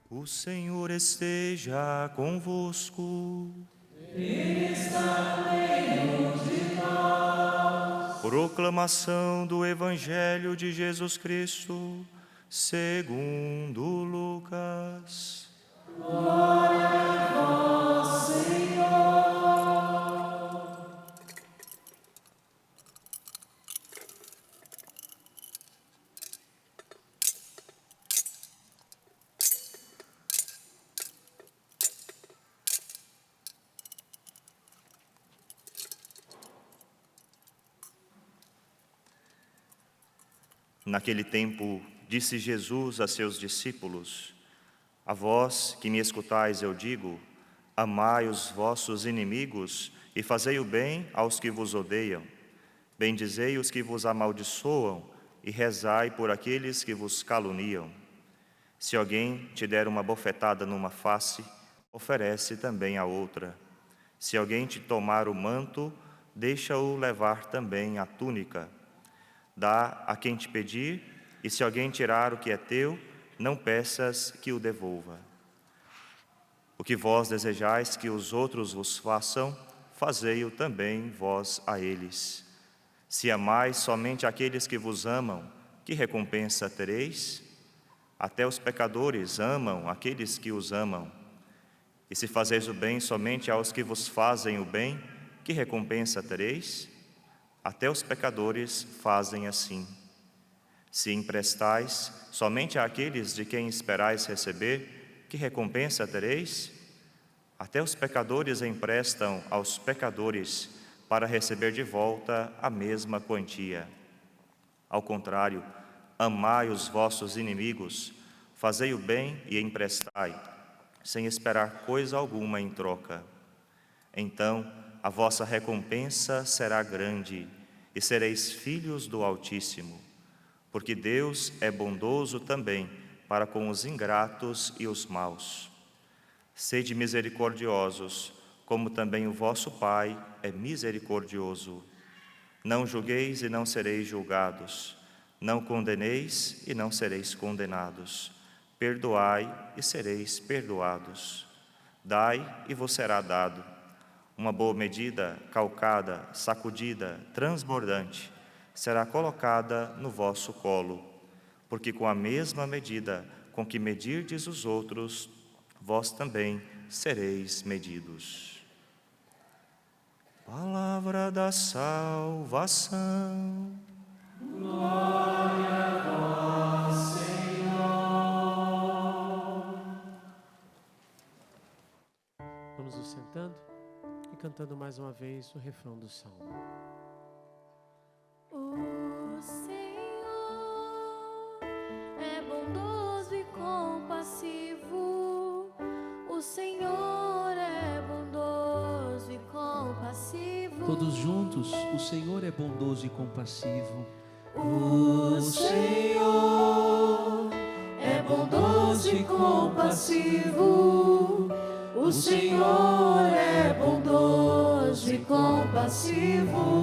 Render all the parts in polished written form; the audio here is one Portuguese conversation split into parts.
O Senhor esteja convosco. Ele está no meio de nós. Proclamação do Evangelho de Jesus Cristo, segundo Lucas. Glória a vós, Senhor. Naquele tempo, disse Jesus a seus discípulos: A vós que me escutais, eu digo: amai os vossos inimigos e fazei o bem aos que vos odeiam. Bendizei os que vos amaldiçoam e rezai por aqueles que vos caluniam. Se alguém te der uma bofetada numa face, oferece também a outra. Se alguém te tomar o manto, deixa-o levar também a túnica. Dá a quem te pedir, e se alguém tirar o que é teu, não peças que o devolva. O que vós desejais que os outros vos façam, fazei-o também vós a eles. Se amais somente aqueles que vos amam, que recompensa tereis? Até os pecadores amam aqueles que os amam. E se fazeis o bem somente aos que vos fazem o bem, que recompensa tereis? Até os pecadores fazem assim. Se emprestais somente àqueles de quem esperais receber, que recompensa tereis? Até os pecadores emprestam aos pecadores para receber de volta a mesma quantia. Ao contrário, amai os vossos inimigos, fazei o bem e emprestai, sem esperar coisa alguma em troca. Então, a vossa recompensa será grande e sereis filhos do Altíssimo, porque Deus é bondoso também para com os ingratos e os maus. Sede misericordiosos, como também o vosso Pai é misericordioso. Não julgueis e não sereis julgados. Não condeneis e não sereis condenados. Perdoai e sereis perdoados. Dai e vos será dado. Uma boa medida, calcada, sacudida, transbordante, será colocada no vosso colo, porque com a mesma medida com que medirdes os outros, vós também sereis medidos. Palavra da salvação. Glória a vós, Senhor. Vamos nos sentando e cantando mais uma vez o refrão do salmo. O Senhor é bondoso e compassivo. O Senhor é bondoso e compassivo. Todos juntos, o Senhor é bondoso e compassivo. O Senhor é bondoso e compassivo. O Senhor é bondoso e compassivo.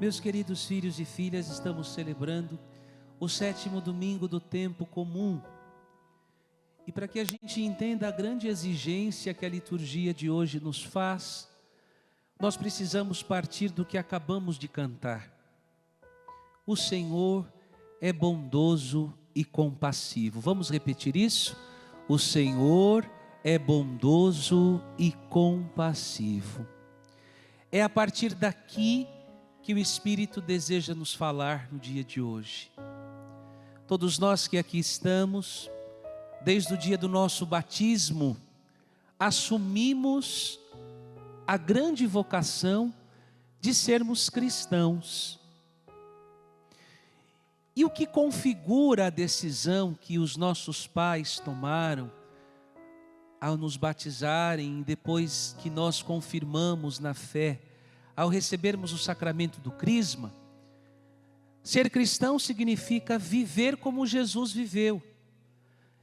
Meus queridos filhos e filhas, estamos celebrando o 7º domingo do tempo comum. E para que a gente entenda a grande exigência que a liturgia de hoje nos faz, nós precisamos partir do que acabamos de cantar. O Senhor é bondoso e compassivo. Vamos repetir isso? O Senhor é bondoso e compassivo. É a partir daqui que o Espírito deseja nos falar no dia de hoje. Todos nós que aqui estamos, desde o dia do nosso batismo, assumimos a grande vocação de sermos cristãos. E o que configura a decisão que os nossos pais tomaram ao nos batizarem, depois que nós confirmamos na fé, ao recebermos o sacramento do crisma? Ser cristão significa viver como Jesus viveu,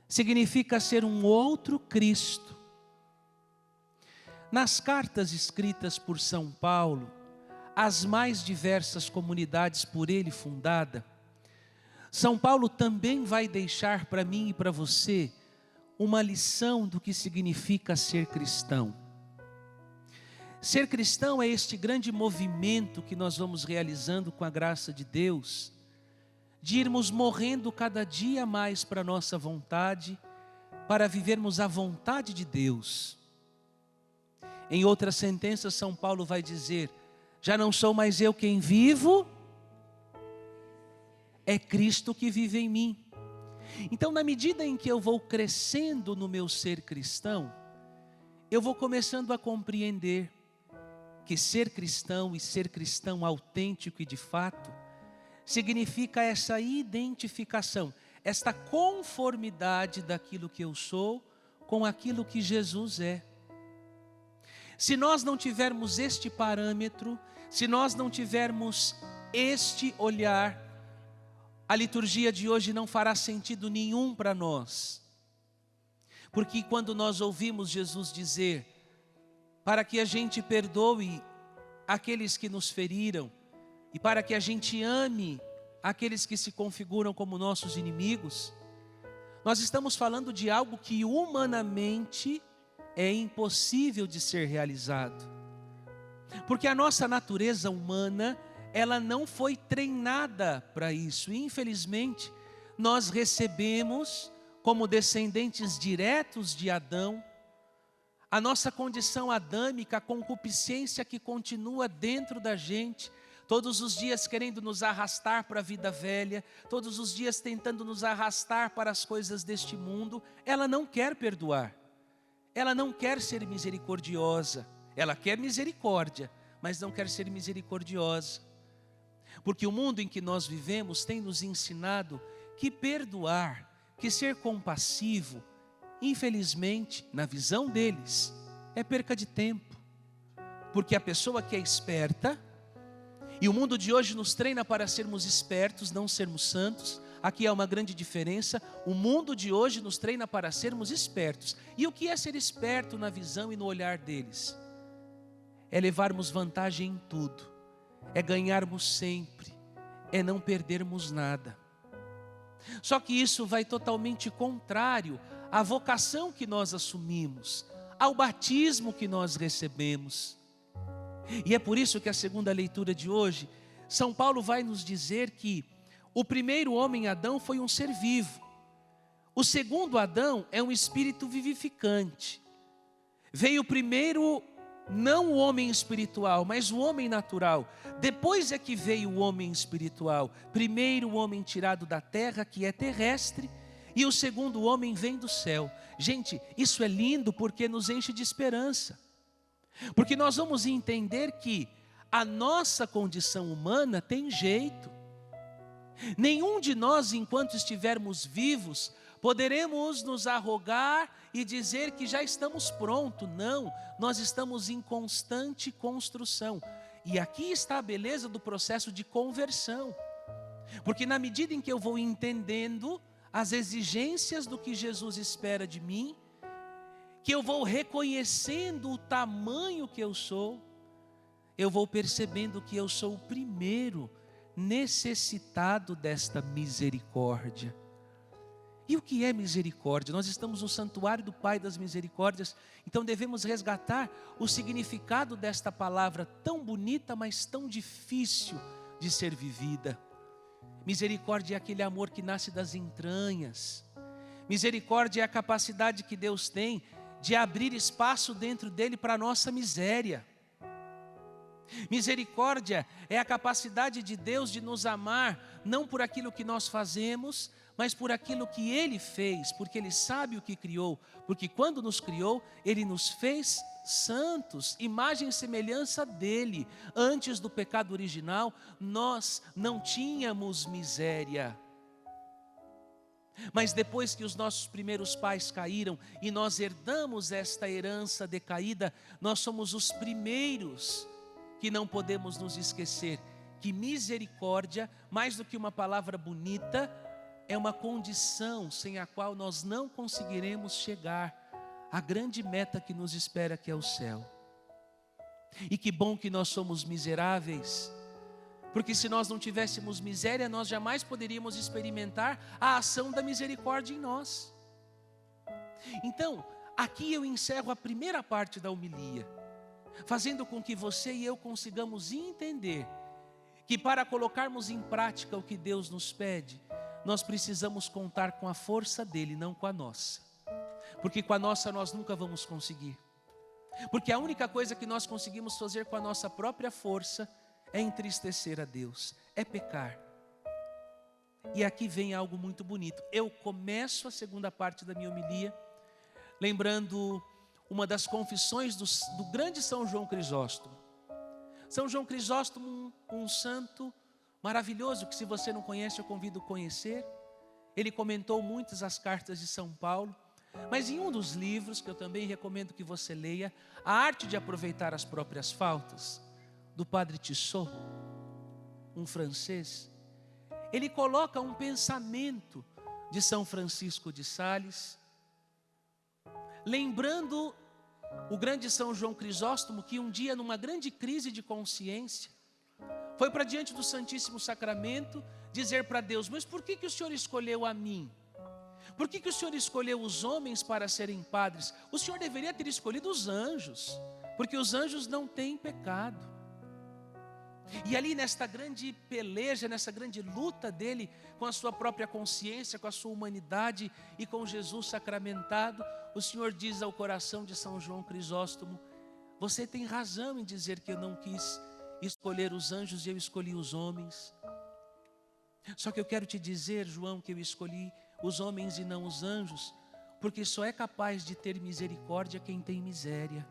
significa ser um outro Cristo. Nas cartas escritas por São Paulo, às mais diversas comunidades por ele fundada, São Paulo também vai deixar para mim e para você uma lição do que significa ser cristão. Ser cristão é este grande movimento que nós vamos realizando com a graça de Deus, de irmos morrendo cada dia mais para a nossa vontade, para vivermos a vontade de Deus. Em outra sentença, São Paulo vai dizer: já não sou mais eu quem vivo, é Cristo que vive em mim. Então, na medida em que eu vou crescendo no meu ser cristão, eu vou começando a compreender que ser cristão e ser cristão autêntico e de fato, significa essa identificação, esta conformidade daquilo que eu sou com aquilo que Jesus é. Se nós não tivermos este parâmetro, se nós não tivermos este olhar, a liturgia de hoje não fará sentido nenhum para nós. Porque quando nós ouvimos Jesus dizer, para que a gente perdoe aqueles que nos feriram, e para que a gente ame aqueles que se configuram como nossos inimigos, nós estamos falando de algo que humanamente é impossível de ser realizado. Porque a nossa natureza humana, ela não foi treinada para isso. E, infelizmente, nós recebemos, como descendentes diretos de Adão, a nossa condição adâmica, a concupiscência que continua dentro da gente, todos os dias querendo nos arrastar para a vida velha, todos os dias tentando nos arrastar para as coisas deste mundo. Ela não quer perdoar, ela não quer ser misericordiosa, ela quer misericórdia, mas não quer ser misericordiosa. Porque o mundo em que nós vivemos tem nos ensinado que perdoar, que ser compassivo, infelizmente, na visão deles, é perca de tempo. Porque a pessoa que é esperta, e o mundo de hoje nos treina para sermos espertos, não sermos santos. Aqui há uma grande diferença. O mundo de hoje nos treina para sermos espertos. E o que é ser esperto na visão e no olhar deles? É levarmos vantagem em tudo, é ganharmos sempre, é não perdermos nada. Só que isso vai totalmente contrário à vocação que nós assumimos, ao batismo que nós recebemos. E é por isso que a segunda leitura de hoje, São Paulo vai nos dizer que o primeiro homem, Adão, foi um ser vivo. O segundo Adão é um espírito vivificante. Veio primeiro não o homem espiritual, mas o homem natural. Depois é que veio o homem espiritual. Primeiro o homem tirado da terra, que é terrestre, e o segundo homem vem do céu. Gente, isso é lindo porque nos enche de esperança. Porque nós vamos entender que a nossa condição humana tem jeito. Nenhum de nós, enquanto estivermos vivos, poderemos nos arrogar e dizer que já estamos prontos. Não, nós estamos em constante construção. E aqui está a beleza do processo de conversão. Porque na medida em que eu vou entendendo as exigências do que Jesus espera de mim, que eu vou reconhecendo o tamanho que eu sou, eu vou percebendo que eu sou o primeiro necessitado desta misericórdia. E o que é misericórdia? Nós estamos no santuário do Pai das Misericórdias, então devemos resgatar o significado desta palavra tão bonita, mas tão difícil de ser vivida. Misericórdia é aquele amor que nasce das entranhas. Misericórdia é a capacidade que Deus tem de abrir espaço dentro dele para a nossa miséria. Misericórdia é a capacidade de Deus de nos amar, não por aquilo que nós fazemos, mas por aquilo que Ele fez, porque Ele sabe o que criou, porque quando nos criou, Ele nos fez santos, imagem e semelhança dEle. Antes do pecado original, nós não tínhamos miséria. Mas depois que os nossos primeiros pais caíram e nós herdamos esta herança decaída, nós somos os primeiros que não podemos nos esquecer que misericórdia, mais do que uma palavra bonita, é uma condição sem a qual nós não conseguiremos chegar à grande meta que nos espera, que é o céu. E que bom que nós somos miseráveis, Porque se nós não tivéssemos miséria, nós jamais poderíamos experimentar a ação da misericórdia em nós. Então, aqui eu encerro a primeira parte da homilia, fazendo com que você e eu consigamos entender que para colocarmos em prática o que Deus nos pede, nós precisamos contar com a força dele, não com a nossa. Porque com a nossa nós nunca vamos conseguir. Porque a única coisa que nós conseguimos fazer com a nossa própria força é entristecer a Deus, é pecar. E aqui vem algo muito bonito. Eu começo a segunda parte da minha homilia lembrando uma das confissões do grande São João Crisóstomo. São João Crisóstomo, um santo maravilhoso, que se você não conhece, eu convido a conhecer. Ele comentou muitas as cartas de São Paulo, mas em um dos livros, que eu também recomendo que você leia, A Arte de Aproveitar as Próprias Faltas, do Padre Tissot, um francês, ele coloca um pensamento de São Francisco de Sales, lembrando o grande São João Crisóstomo, que um dia, numa grande crise de consciência, foi para diante do Santíssimo Sacramento dizer para Deus: mas por que o Senhor escolheu a mim? Por que o Senhor escolheu os homens para serem padres? O Senhor deveria ter escolhido os anjos, porque os anjos não têm pecado. E ali nesta grande peleja, nessa grande luta dele com a sua própria consciência, com a sua humanidade e com Jesus sacramentado, o Senhor diz ao coração de São João Crisóstomo: você tem razão em dizer que eu não quis escolher os anjos e eu escolhi os homens. Só que eu quero te dizer, João, que eu escolhi os homens e não os anjos, porque só é capaz de ter misericórdia quem tem miséria.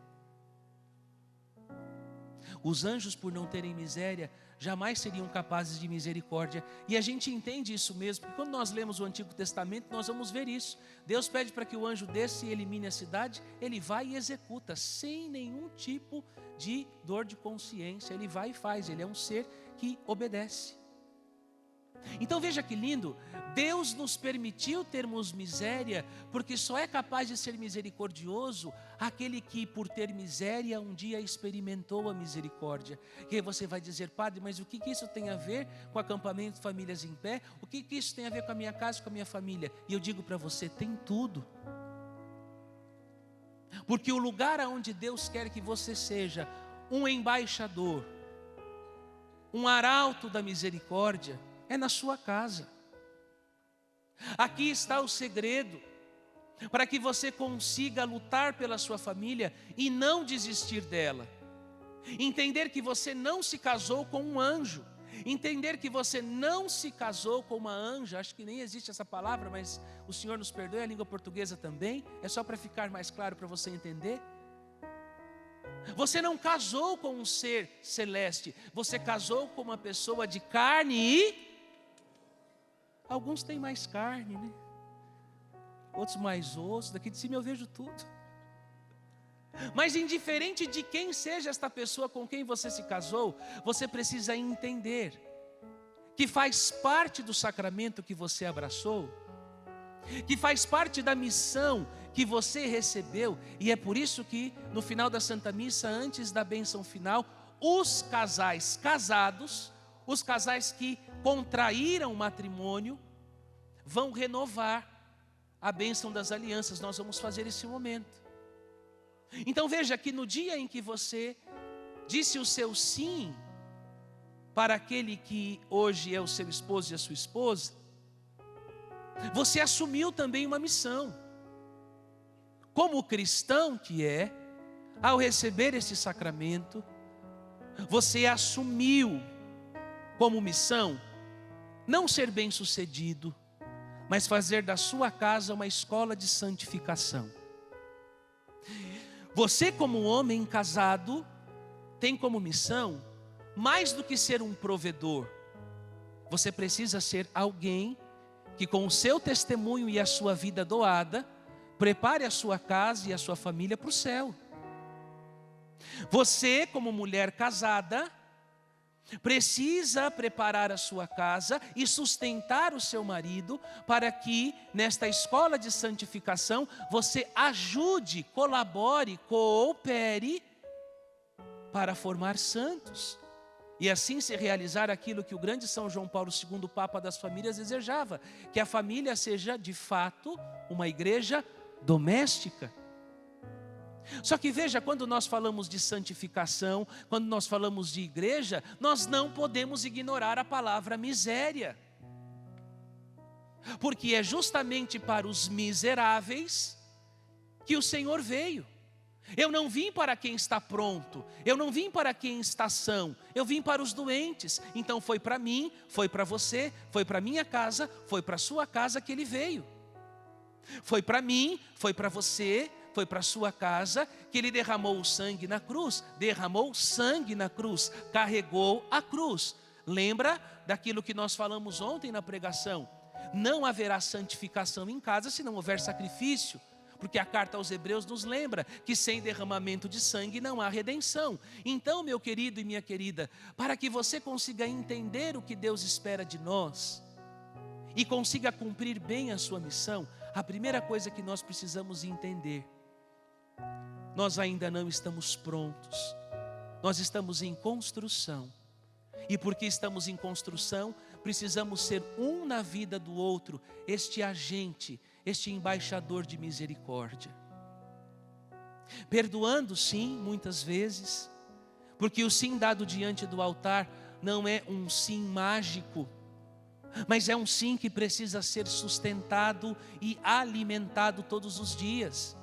Os anjos, por não terem miséria, jamais seriam capazes de misericórdia. E a gente entende isso mesmo, porque quando nós lemos o Antigo Testamento, nós vamos ver isso. Deus pede para que o anjo desça e elimine a cidade, ele vai e executa, sem nenhum tipo de dor de consciência. Ele vai e faz, ele é um ser que obedece. Então veja que lindo, Deus nos permitiu termos miséria, porque só é capaz de ser misericordioso aquele que, por ter miséria, um dia experimentou a misericórdia. E aí você vai dizer: padre, mas o que isso tem a ver com o acampamento Famílias em Pé? O que isso tem a ver com a minha casa, com a minha família? E eu digo para você: tem tudo. Porque o lugar aonde Deus quer que você seja um embaixador, um arauto da misericórdia, é na sua casa. Aqui está o segredo para que você consiga lutar pela sua família e não desistir dela. Entender que você não se casou com um anjo. Entender que você não se casou com uma anja. Acho que nem existe essa palavra, mas o Senhor nos perdoe, a língua portuguesa também. É só para ficar mais claro para você entender. Você não casou com um ser celeste. Você casou com uma pessoa de carne e... alguns têm mais carne, né? Outros mais osso. Daqui de cima eu vejo tudo. Mas indiferente de quem seja esta pessoa com quem você se casou, você precisa entender que faz parte do sacramento que você abraçou, que faz parte da missão que você recebeu. E é por isso que no final da Santa Missa, antes da bênção final, os casais casados, os casais que contraíram o matrimônio, vão renovar a bênção das alianças. Nós vamos fazer esse momento. Então veja que no dia em que você disse o seu sim para aquele que hoje é o seu esposo e a sua esposa, você assumiu também uma missão. Como cristão que é, ao receber esse sacramento, você assumiu como missão não ser bem-sucedido, mas fazer da sua casa uma escola de santificação. Você, como homem casado, tem como missão, mais do que ser um provedor, você precisa ser alguém que, com o seu testemunho e a sua vida doada, prepare a sua casa e a sua família para o céu. Você, como mulher casada, precisa preparar a sua casa e sustentar o seu marido para que nesta escola de santificação você ajude, colabore, coopere para formar santos. E assim se realizar aquilo que o grande São João Paulo II, Papa das Famílias, desejava, que a família seja de fato uma igreja doméstica. Só que veja, quando nós falamos de santificação, quando nós falamos de igreja, nós não podemos ignorar a palavra miséria. Porque é justamente para os miseráveis que o Senhor veio. Eu não vim para quem está pronto, eu não vim para quem está são, eu vim para os doentes. Então foi para mim, foi para você, foi para minha casa, foi para a sua casa que ele veio. Foi para mim, foi para você, foi para a sua casa que ele derramou o sangue na cruz, derramou sangue na cruz, carregou a cruz. Lembra daquilo que nós falamos ontem na pregação? Não haverá santificação em casa se não houver sacrifício. Porque a carta aos Hebreus nos lembra que sem derramamento de sangue não há redenção. Então, meu querido e minha querida, para que você consiga entender o que Deus espera de nós e consiga cumprir bem a sua missão, a primeira coisa que nós precisamos entender: nós ainda não estamos prontos, nós estamos em construção. E porque estamos em construção, precisamos ser um na vida do outro, este agente, este embaixador de misericórdia. Perdoando sim, muitas vezes, porque o sim dado diante do altar não é um sim mágico, mas é um sim que precisa ser sustentado e alimentado todos os dias.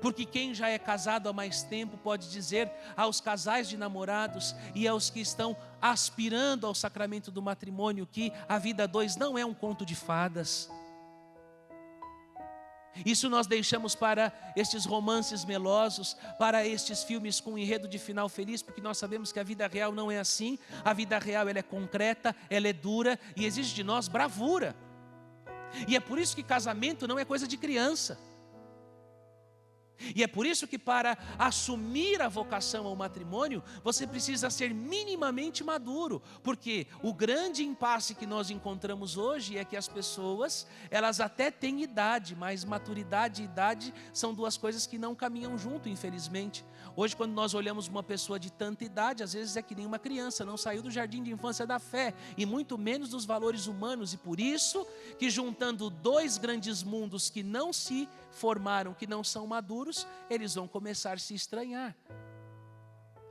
Porque quem já é casado há mais tempo pode dizer aos casais de namorados e aos que estão aspirando ao sacramento do matrimônio que a vida a dois não é um conto de fadas. Isso nós deixamos para estes romances melosos, para estes filmes com enredo de final feliz, porque nós sabemos que a vida real não é assim. A vida real ela é concreta, ela é dura e exige de nós bravura. E é por isso que casamento não é coisa de criança. E é por isso que para assumir a vocação ao matrimônio, você precisa ser minimamente maduro. Porque o grande impasse que nós encontramos hoje é que as pessoas, elas até têm idade, mas maturidade e idade são duas coisas que não caminham junto, infelizmente. Hoje, quando nós olhamos uma pessoa de tanta idade, às vezes é que nem uma criança, não saiu do jardim de infância da fé, e muito menos dos valores humanos. E por isso que juntando dois grandes mundos que não se formaram, que não são maduros, eles vão começar a se estranhar.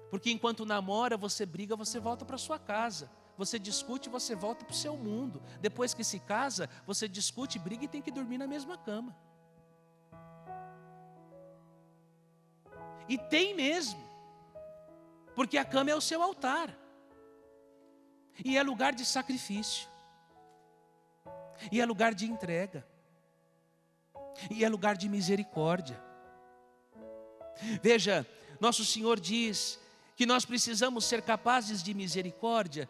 Porque enquanto namora, você briga, você volta para sua casa. Você discute, você volta para o seu mundo. Depois que se casa, você discute, briga e tem que dormir na mesma cama. E tem mesmo. Porque a cama é o seu altar. E é lugar de sacrifício. E é lugar de entrega. E é lugar de misericórdia. Veja, nosso Senhor diz que nós precisamos ser capazes de misericórdia,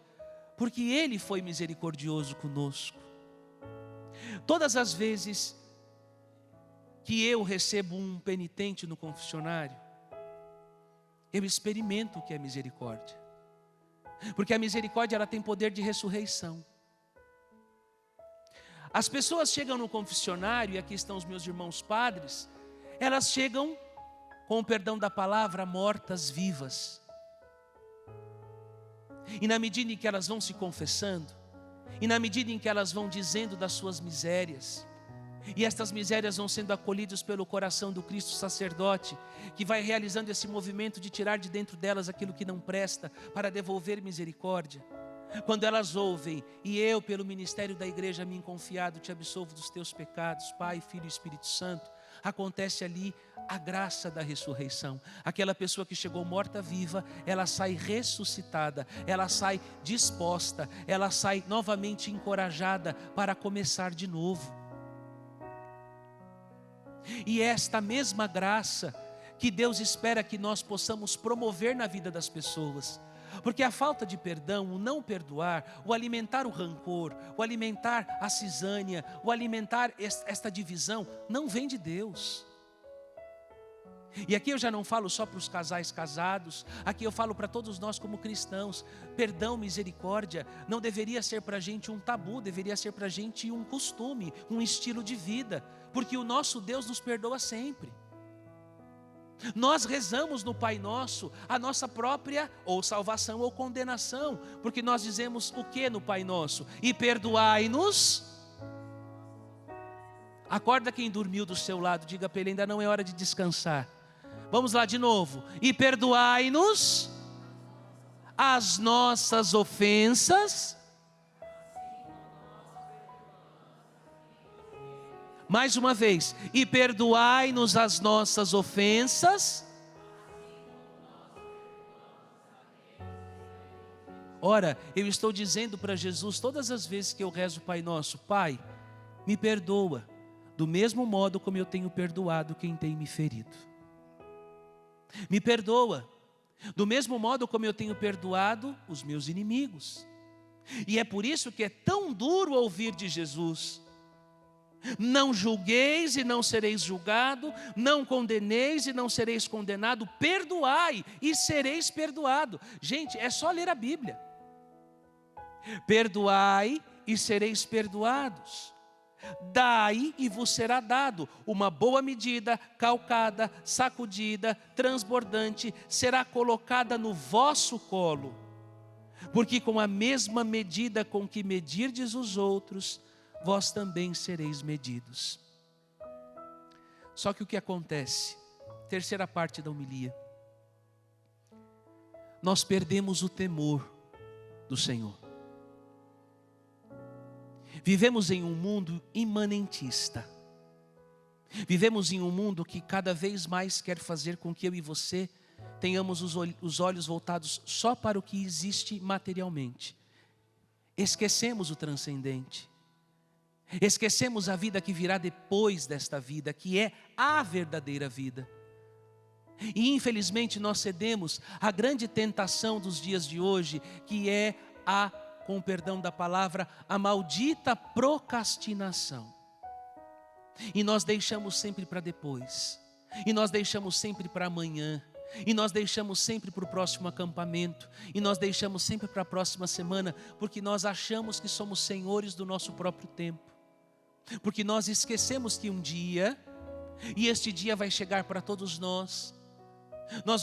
porque Ele foi misericordioso conosco. Todas as vezes que eu recebo um penitente no confessionário, eu experimento o que é misericórdia. Porque a misericórdia ela tem poder de ressurreição. As pessoas chegam no confessionário, e aqui estão os meus irmãos padres, elas chegam, com o perdão da palavra, mortas vivas. E na medida em que elas vão se confessando, e na medida em que elas vão dizendo das suas misérias, e estas misérias vão sendo acolhidas pelo coração do Cristo sacerdote, que vai realizando esse movimento de tirar de dentro delas aquilo que não presta, para devolver misericórdia. Quando elas ouvem, e eu pelo ministério da igreja me confiado, te absolvo dos teus pecados, Pai, Filho e Espírito Santo, acontece ali a graça da ressurreição. Aquela pessoa que chegou morta viva, ela sai ressuscitada, ela sai disposta, ela sai novamente encorajada para começar de novo. E esta mesma graça que Deus espera que nós possamos promover na vida das pessoas. Porque a falta de perdão, o não perdoar, o alimentar o rancor, o alimentar a cisânia, o alimentar esta divisão, não vem de Deus. E aqui eu já não falo só para os casais casados, aqui eu falo para todos nós como cristãos. Perdão, misericórdia, não deveria ser para a gente um tabu, deveria ser para a gente um costume, um estilo de vida. Porque o nosso Deus nos perdoa sempre. Nós rezamos no Pai Nosso a nossa própria ou salvação ou condenação, porque nós dizemos o que no Pai Nosso? E perdoai-nos. Acorda quem dormiu do seu lado, diga para ele, ainda não é hora de descansar. Vamos lá de novo. E perdoai-nos as nossas ofensas. Mais uma vez. E perdoai-nos as nossas ofensas. Ora, eu estou dizendo para Jesus todas as vezes que eu rezo o Pai Nosso: Pai, me perdoa, do mesmo modo como eu tenho perdoado quem tem me ferido. Me perdoa, do mesmo modo como eu tenho perdoado os meus inimigos. E é por isso que é tão duro ouvir de Jesus: não julgueis e não sereis julgado, não condeneis e não sereis condenado, perdoai e sereis perdoado. Gente, é só ler a Bíblia. Perdoai e sereis perdoados. Dai e vos será dado. Uma boa medida, calcada, sacudida, transbordante, será colocada no vosso colo. Porque com a mesma medida com que medirdes os outros, vós também sereis medidos. Só que o que acontece? Terceira parte da homilia. Nós perdemos o temor do Senhor. Vivemos em um mundo imanentista. Vivemos em um mundo que cada vez mais quer fazer com que eu e você tenhamos os olhos voltados só para o que existe materialmente. Esquecemos o transcendente. Esquecemos a vida que virá depois desta vida, que é a verdadeira vida. E infelizmente nós cedemos à grande tentação dos dias de hoje, que é com o perdão da palavra, a maldita procrastinação. E nós deixamos sempre para depois. E nós deixamos sempre para amanhã. E nós deixamos sempre para o próximo acampamento. E nós deixamos sempre para a próxima semana, porque nós achamos que somos senhores do nosso próprio tempo. Porque nós esquecemos que um dia, e este dia vai chegar para todos nós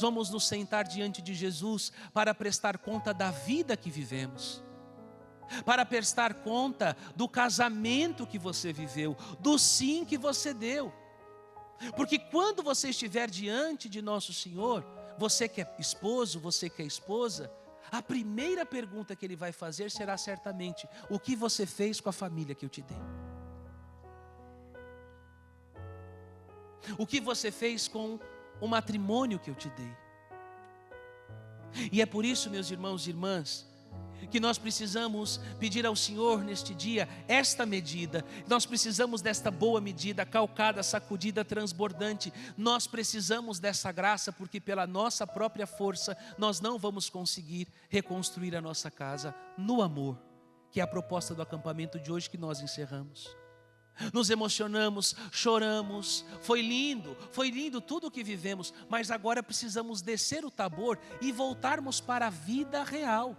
vamos nos sentar diante de Jesus para prestar conta da vida que vivemos, para prestar conta do casamento que você viveu, do sim que você deu. Porque quando você estiver diante de nosso Senhor, você que é esposo, você que é esposa, a primeira pergunta que Ele vai fazer será certamente: o que você fez com a família que eu te dei? O que você fez com o matrimônio que eu te dei? E é por isso, meus irmãos e irmãs, que nós precisamos pedir ao Senhor neste dia esta medida. Nós precisamos desta boa medida, calcada, sacudida, transbordante. Nós precisamos dessa graça, porque pela nossa própria força nós não vamos conseguir reconstruir a nossa casa no amor, que é a proposta do acampamento de hoje que nós encerramos. Nos emocionamos, choramos, foi lindo tudo o que vivemos, mas agora precisamos descer o Tabor e voltarmos para a vida real.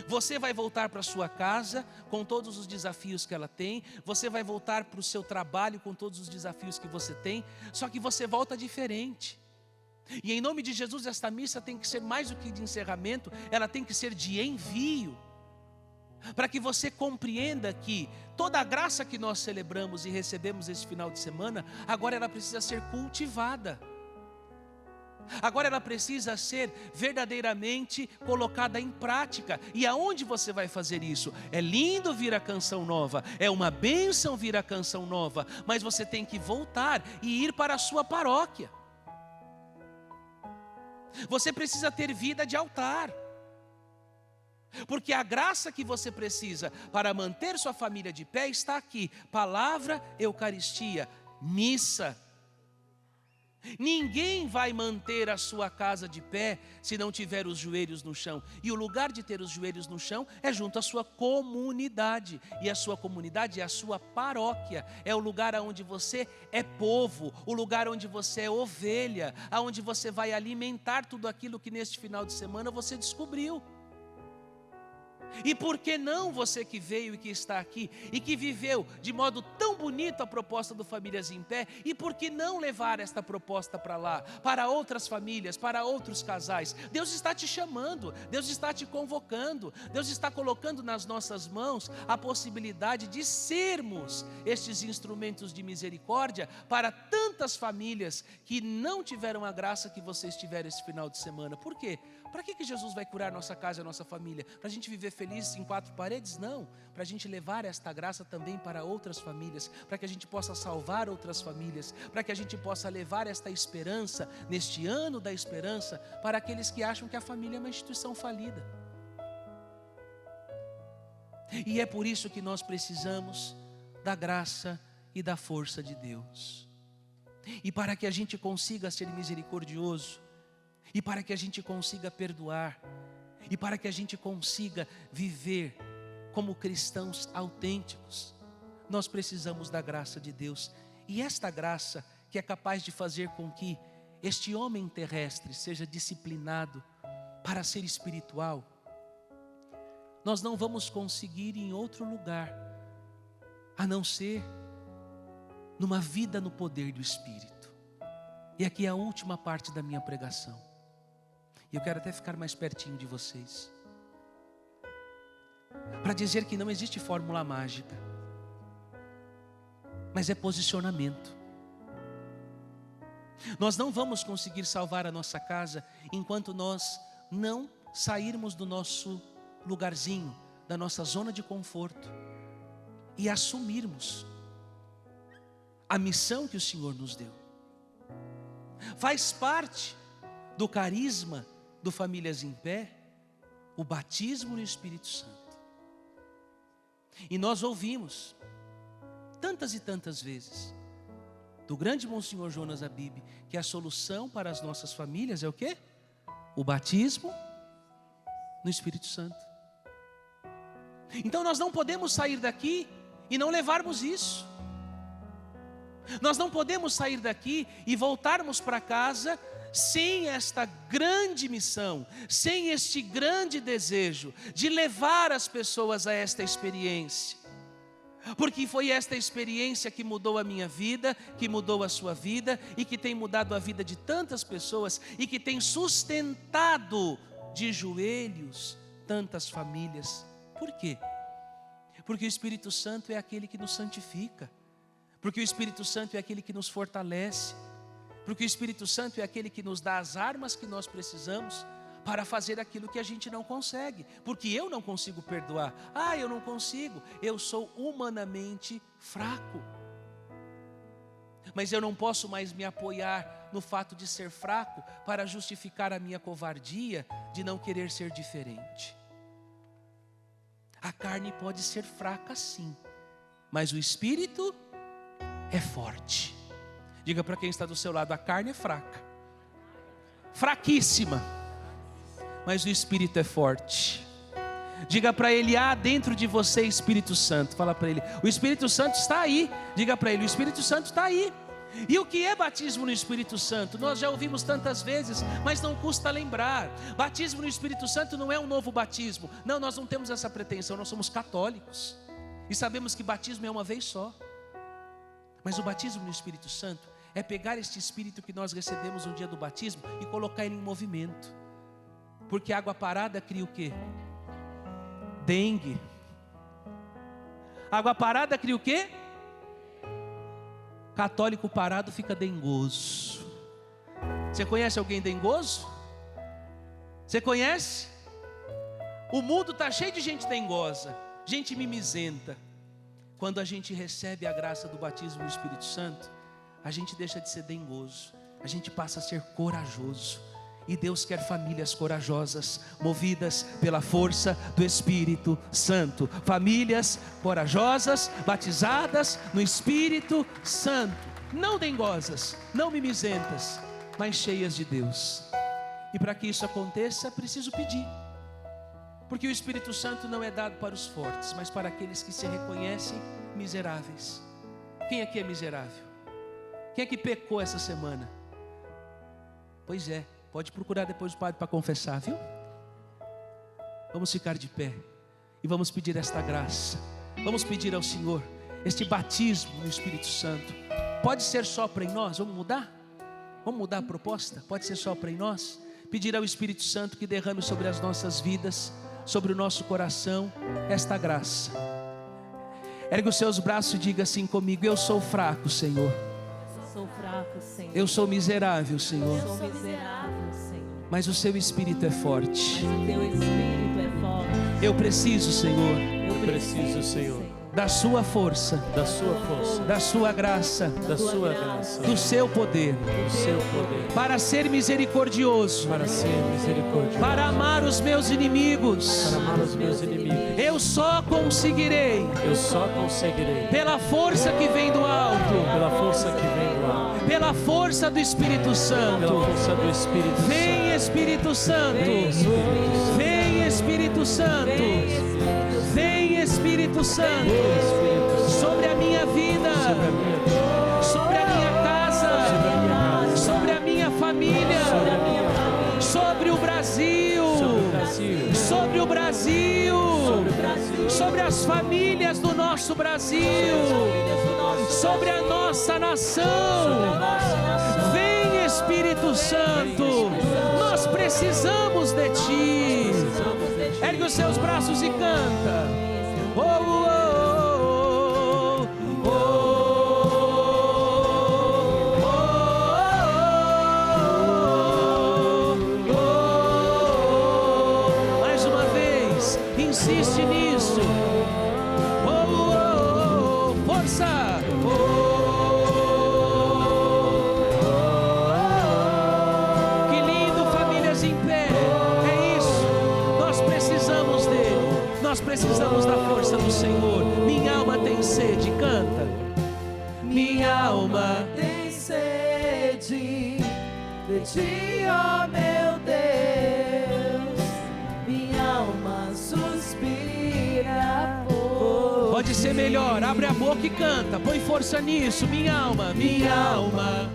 Você vai voltar para a sua casa com todos os desafios que ela tem, você vai voltar para o seu trabalho com todos os desafios que você tem, só que você volta diferente. E em nome de Jesus, esta missa tem que ser mais do que de encerramento, ela tem que ser de envio, para que você compreenda que toda a graça que nós celebramos e recebemos esse final de semana, agora ela precisa ser cultivada. Agora ela precisa ser verdadeiramente colocada em prática. E aonde você vai fazer isso? É lindo vir a canção nova, é uma bênção vir a canção nova, mas você tem que voltar e ir para a sua paróquia. Você precisa ter vida de altar, porque a graça que você precisa para manter sua família de pé está aqui: palavra, Eucaristia, missa. Ninguém vai manter a sua casa de pé se não tiver os joelhos no chão. E o lugar de ter os joelhos no chão é junto à sua comunidade. E a sua comunidade é a sua paróquia. É o lugar onde você é povo, o lugar onde você é ovelha, aonde você vai alimentar tudo aquilo que neste final de semana você descobriu. E por que não você que veio e que está aqui e que viveu de modo tão bonito a proposta do Famílias em Pé, e por que não levar esta proposta para lá, para outras famílias, para outros casais? Deus está te chamando, Deus está te convocando, Deus está colocando nas nossas mãos a possibilidade de sermos estes instrumentos de misericórdia para tantas famílias que não tiveram a graça que vocês tiveram esse final de semana. Por quê? Para que Jesus vai curar nossa casa e nossa família? Para a gente viver feliz em quatro paredes? Não. Para a gente levar esta graça também para outras famílias, para que a gente possa salvar outras famílias, para que a gente possa levar esta esperança, neste ano da esperança, para aqueles que acham que a família é uma instituição falida. E é por isso que nós precisamos da graça e da força de Deus. E para que a gente consiga ser misericordioso, e para que a gente consiga perdoar, e para que a gente consiga viver como cristãos autênticos, nós precisamos da graça de Deus. E esta graça que é capaz de fazer com que este homem terrestre seja disciplinado para ser espiritual, nós não vamos conseguir em outro lugar, a não ser numa vida no poder do Espírito. E aqui é a última parte da minha pregação. E eu quero até ficar mais pertinho de vocês, para dizer que não existe fórmula mágica, mas é posicionamento. Nós não vamos conseguir salvar a nossa casa enquanto nós não sairmos do nosso lugarzinho, da nossa zona de conforto, e assumirmos a missão que o Senhor nos deu. Faz parte do carisma do Famílias em Pé, o batismo no Espírito Santo. E nós ouvimos tantas e tantas vezes do grande Monsenhor Jonas Abib que a solução para as nossas famílias é o quê? O batismo no Espírito Santo. Então nós não podemos sair daqui e não levarmos isso. Nós não podemos sair daqui e voltarmos para casa sem esta grande missão, sem este grande desejo de levar as pessoas a esta experiência. Porque foi esta experiência que mudou a minha vida, que mudou a sua vida e que tem mudado a vida de tantas pessoas e que tem sustentado de joelhos tantas famílias. Por quê? Porque o Espírito Santo é aquele que nos santifica, porque o Espírito Santo é aquele que nos fortalece, porque o Espírito Santo é aquele que nos dá as armas que nós precisamos para fazer aquilo que a gente não consegue. Porque eu não consigo perdoar. Eu não consigo. Eu sou humanamente fraco. Mas eu não posso mais me apoiar no fato de ser fraco para justificar a minha covardia de não querer ser diferente. A carne pode ser fraca sim, mas o Espírito é forte. Diga para quem está do seu lado: a carne é fraca, fraquíssima, mas o Espírito é forte. Diga para ele: há dentro de você Espírito Santo. Fala para ele: o Espírito Santo está aí. Diga para ele: o Espírito Santo está aí. E o que é batismo no Espírito Santo? Nós já ouvimos tantas vezes, mas não custa lembrar. Batismo no Espírito Santo não é um novo batismo. Não, nós não temos essa pretensão. Nós somos católicos e sabemos que batismo é uma vez só. Mas o batismo no Espírito Santo é pegar este Espírito que nós recebemos no dia do batismo e colocar ele em movimento. Porque água parada cria o quê? Dengue. Água parada cria o quê? Católico parado fica dengoso. Você conhece alguém dengoso? Você conhece? O mundo está cheio de gente dengosa, gente mimizenta. Quando a gente recebe a graça do batismo no Espírito Santo, a gente deixa de ser dengoso, a gente passa a ser corajoso. E Deus quer famílias corajosas, movidas pela força do Espírito Santo. Famílias corajosas, batizadas no Espírito Santo. Não dengosas, não mimizentas, mas cheias de Deus. E para que isso aconteça, é preciso pedir. Porque o Espírito Santo não é dado para os fortes, mas para aqueles que se reconhecem miseráveis. Quem aqui é miserável? Quem é que pecou essa semana? Pois é, pode procurar depois o padre para confessar, viu? Vamos ficar de pé. e vamos pedir esta graça. Vamos pedir ao Senhor este batismo no Espírito Santo. Pode ser sopra em nós, vamos mudar? Vamos mudar a proposta? Pode ser sopra em nós? Pedir ao Espírito Santo que derrame sobre as nossas vidas, sobre o nosso coração, esta graça. Ergue os seus braços e diga assim comigo: eu sou fraco, Senhor. Sou fraco, Senhor. Eu sou miserável, Senhor. Sou miserável, Senhor. Mas o seu Espírito é forte. Mas o teu Espírito é forte. Eu preciso, Senhor, Eu preciso, Senhor, da sua força, da sua força, da sua graça, da sua graça, do seu poder, do seu poder, para ser misericordioso, para ser misericordioso, para amar os meus inimigos. para amar os meus inimigos. Eu só conseguirei Eu só conseguirei pela força que vem do alto, pela força que vem do alto, pela força do Espírito Santo. pela força do Espírito Santo. Vem, Espírito Santo. Vem, Espírito Santo. Vem, Espírito Santo. Sobre a minha vida, sobre a minha casa, sobre a minha família, sobre o Brasil, sobre o Brasil, sobre as famílias do nosso Brasil, sobre a nossa nação. Vem, Espírito Santo, nós precisamos de Ti. Ergue os seus braços e canta. Oh, oh, oh, oh, oh. Mais uma vez, insiste nisso. Oh, oh, oh, força. Que lindo, famílias em pé. É isso. Nós precisamos dele. Nós precisamos da força do Senhor. Minha alma tem sede, canta. Minha alma tem sede de ti, ó meu Deus. Minha alma suspira por pode ser melhor. Abre a boca e canta. Põe força nisso. Minha alma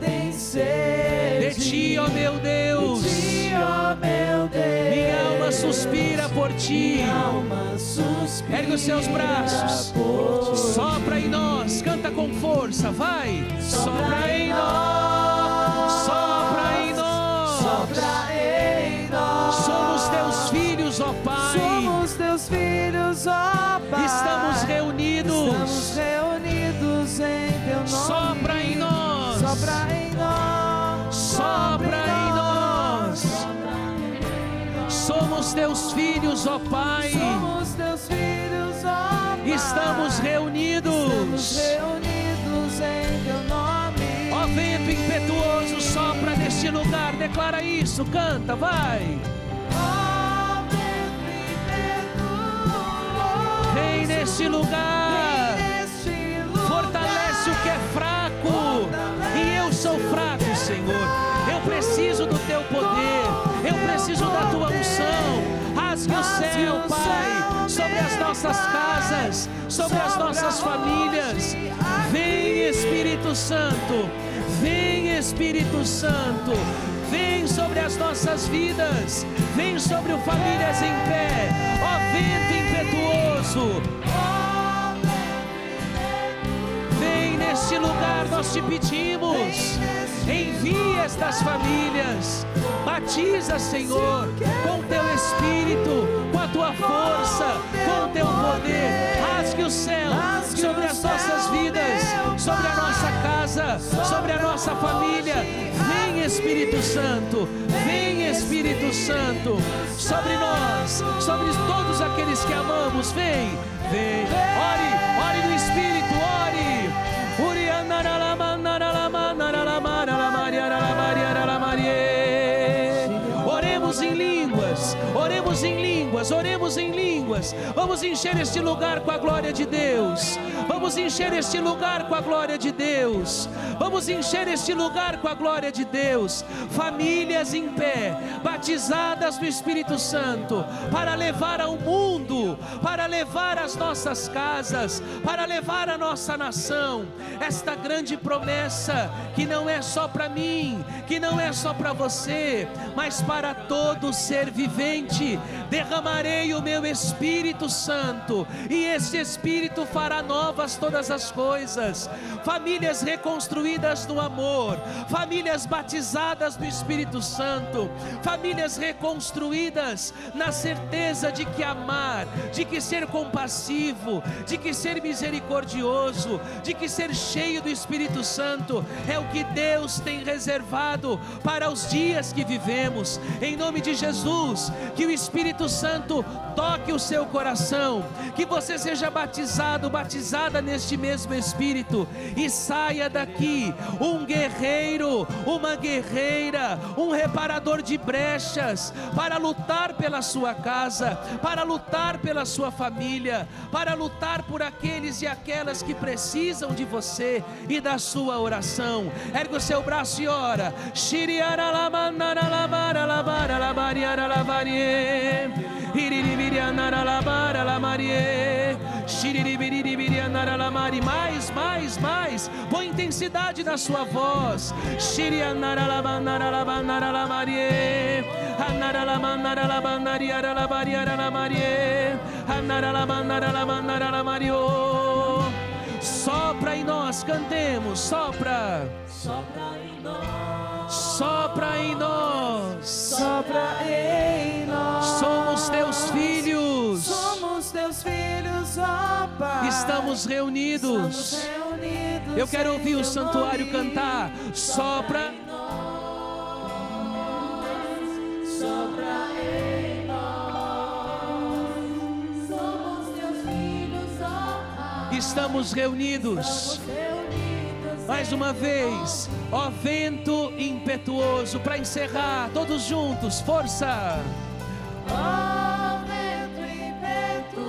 tem sede de ti, ó meu Deus. de ti, ó meu Deus. Minha alma suspira por ti. Minha alma suspira. Ergue os seus braços. Sopra em nós. Canta com força. Vai. Sopra em nós. Sopra em nós. Sopra em nós. Somos teus filhos, ó Pai. Somos teus filhos, ó Pai. Estamos reunidos. Estamos reunidos em teu nome. Sopra em nós. Sopra em nós. Sopra em nós. Somos teus filhos, ó Pai. Somos teus filhos, ó Pai. Estamos reunidos. Estamos reunidos em teu nome. Ó vento impetuoso, sopra neste lugar. Declara isso, canta, vai. Ó vento impetuoso. Vem neste lugar. Vem neste lugar. Fortalece o que é fraco. E eu sou fraco, Senhor. Eu preciso do teu poder. Eu preciso da tua unção. Rasgue o céu, Pai, sobre as nossas casas, sobre as nossas famílias. Vem, Espírito Santo. Vem, Espírito Santo. Vem sobre as nossas vidas. Vem sobre o Famílias em Pé. Ó vento impetuoso. Vem neste lugar, nós te pedimos. Envia estas famílias. Batiza, Senhor, com teu Espírito, com a tua força, com o teu poder. Rasgue o céu sobre as nossas vidas, sobre a nossa casa, sobre a nossa família. Vem, Espírito Santo. Vem, Espírito Santo, sobre nós, sobre todos aqueles que amamos. Vem, vem. Ore no Espírito, ore. Oremos em línguas, oremos em línguas, oremos em línguas. Vamos encher este lugar com a glória de Deus. Vamos encher este lugar com a glória de Deus. Vamos encher este lugar com a glória de Deus. Famílias em pé, batizadas no Espírito Santo, para levar ao mundo, para levar as nossas casas, para levar a nossa nação esta grande promessa, que não é só para mim, que não é só para você, mas para todo ser vivente. Derramará derramarei o meu Espírito Santo, e esse Espírito fará novas todas as coisas. Famílias reconstruídas no amor, famílias batizadas no Espírito Santo, famílias reconstruídas na certeza de que amar, de que ser compassivo, de que ser misericordioso, de que ser cheio do Espírito Santo é o que Deus tem reservado para os dias que vivemos. Em nome de Jesus, que o Espírito Santo toque o seu coração, que você seja batizado, batizada neste mesmo Espírito, e saia daqui um guerreiro, uma guerreira, um reparador de brechas, para lutar pela sua casa, para lutar pela sua família, para lutar por aqueles e aquelas que precisam de você e da sua oração. Ergue o seu braço e ora. Mais, põe intensidade na sua voz. Sopra em nós, cantemos, sopra. Sopra em nós. Sopra em nós. Sopra em nós. Somos teus filhos. Somos teus filhos, ó Pai. Estamos reunidos. Estamos reunidos. Eu quero ouvir em o teu santuário nome. cantar. Sopra. Sopra em nós. Somos teus filhos, ó Pai. Estamos reunidos. Mais uma vez, ó vento impetuoso, para encerrar, todos juntos, força. Ó vento impetuoso,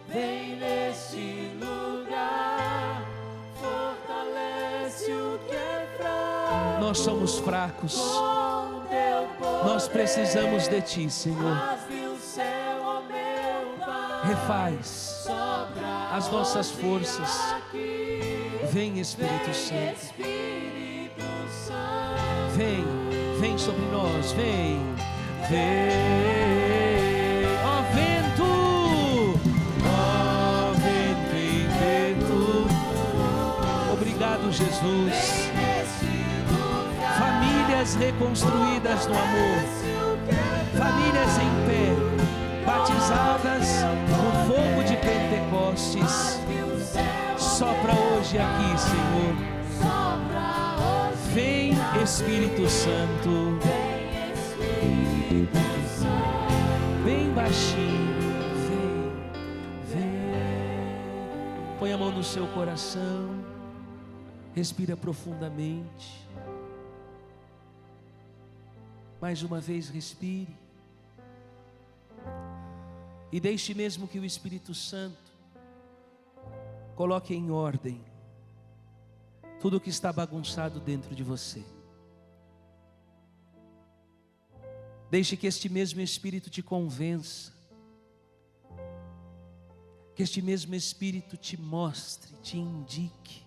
vem neste lugar, fortalece o que é fraco. Nós somos fracos, Com teu poder, nós precisamos de Ti, Senhor. rasgue o céu, ó meu Pai. Refaz as nossas forças. Vem, Espírito Santo. Espírito Santo. Vem sobre nós, vem. Ó vento impetuoso. Obrigado, Jesus. Famílias reconstruídas no amor, famílias em pé, batizadas no fogo de Pentecostes. Sopra hoje aqui, Senhor. Vem, Espírito Santo. Bem baixinho. Vem. Põe a mão no seu coração. Respira profundamente. Mais uma vez, respire. E deixe mesmo que o Espírito Santo coloque em ordem tudo o que está bagunçado dentro de você. Deixe que este mesmo Espírito te convença, que este mesmo Espírito te mostre, te indique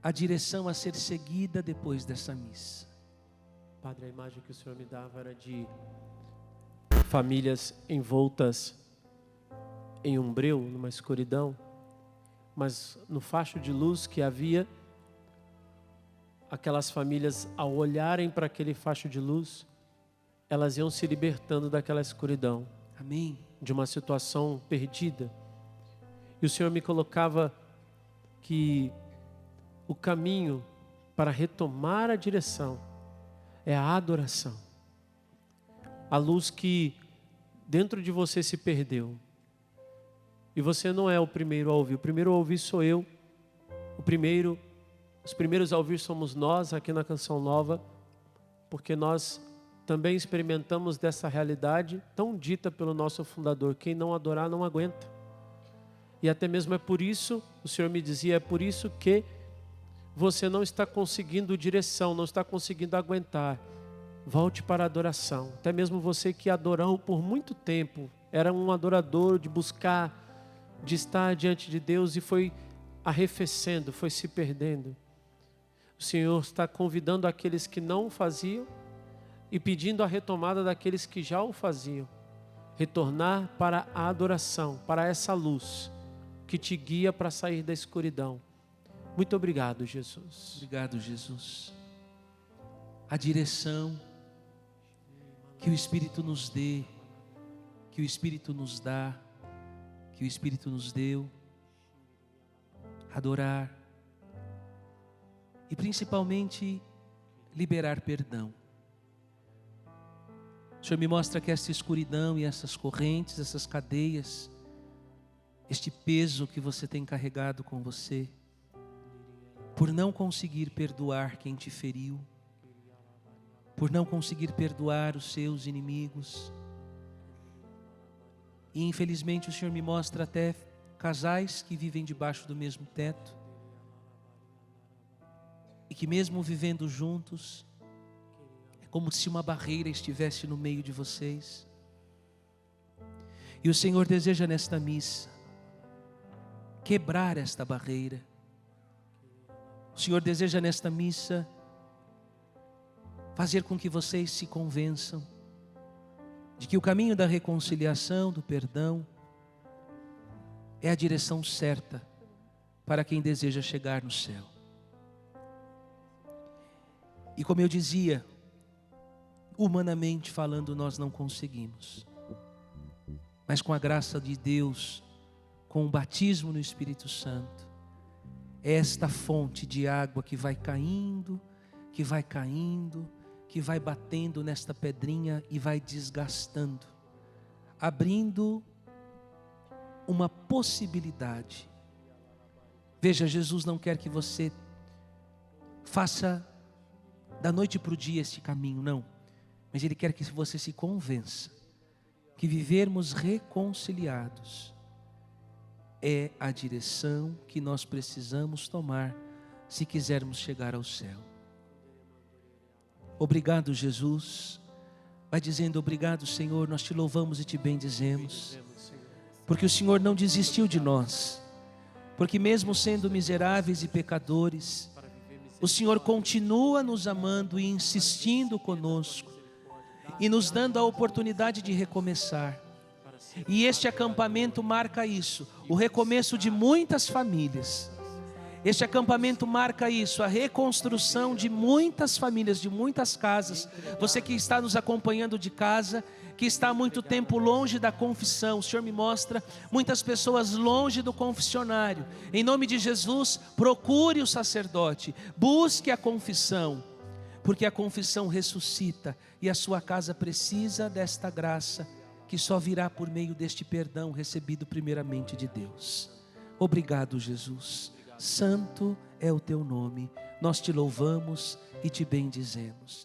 a direção a ser seguida depois dessa missa. Padre, a imagem que o Senhor me dava era de famílias envoltas em um breu, numa escuridão, mas no facho de luz que havia, aquelas famílias, ao olharem para aquele facho de luz, elas iam se libertando daquela escuridão. Amém. De uma situação perdida. E o Senhor me colocava que o caminho para retomar a direção é a adoração. A luz que dentro de você se perdeu. E você não é o primeiro a ouvir. O primeiro a ouvir sou eu. Os primeiros a ouvir somos nós aqui na Canção Nova, porque nós também experimentamos dessa realidade tão dita pelo nosso fundador: quem não adorar não aguenta. E até mesmo é por isso, o Senhor me dizia, é por isso que você não está conseguindo direção, não está conseguindo aguentar. Volte para a adoração. Até mesmo você que adorou por muito tempo, era um adorador de buscar, de estar diante de Deus e foi arrefecendo, foi se perdendo. O Senhor está convidando aqueles que não faziam e pedindo a retomada daqueles que já o faziam. Retornar para a adoração, para essa luz que te guia para sair da escuridão. Muito obrigado, Jesus. Obrigado, Jesus. A direção que o Espírito nos dê, que o Espírito nos dá, que o Espírito nos deu. Adorar. E principalmente liberar perdão. O Senhor me mostra que essa escuridão e essas correntes, essas cadeias, este peso que você tem carregado com você, por não conseguir perdoar quem te feriu, por não conseguir perdoar os seus inimigos. E infelizmente o Senhor me mostra até casais que vivem debaixo do mesmo teto, e que mesmo vivendo juntos, é como se uma barreira estivesse no meio de vocês. E o Senhor deseja nesta missa quebrar esta barreira. O Senhor deseja nesta missa fazer com que vocês se convençam de que o caminho da reconciliação, do perdão, é a direção certa para quem deseja chegar no céu. E como eu dizia, humanamente falando, nós não conseguimos. Mas com a graça de Deus, com o batismo no Espírito Santo, é esta fonte de água que vai caindo, que vai caindo, que vai batendo nesta pedrinha e vai desgastando, abrindo uma possibilidade. Veja, Jesus não quer que você faça da noite para o dia este caminho, não. Mas Ele quer que você se convença que vivermos reconciliados é a direção que nós precisamos tomar se quisermos chegar ao céu. Obrigado, Jesus. Vai dizendo: obrigado, Senhor, nós te louvamos e te bendizemos, porque o Senhor não desistiu de nós, porque mesmo sendo miseráveis e pecadores, o Senhor continua nos amando e insistindo conosco, e nos dando a oportunidade de recomeçar. E este acampamento marca isso, o recomeço de muitas famílias. Este acampamento marca isso, a reconstrução de muitas famílias, de muitas casas. Você que está nos acompanhando de casa, que está há muito tempo longe da confissão, o Senhor me mostra muitas pessoas longe do confessionário. Em nome de Jesus, procure o sacerdote, busque a confissão, porque a confissão ressuscita e a sua casa precisa desta graça que só virá por meio deste perdão recebido primeiramente de Deus. Obrigado, Jesus. Santo é o teu nome, nós te louvamos e te bendizemos.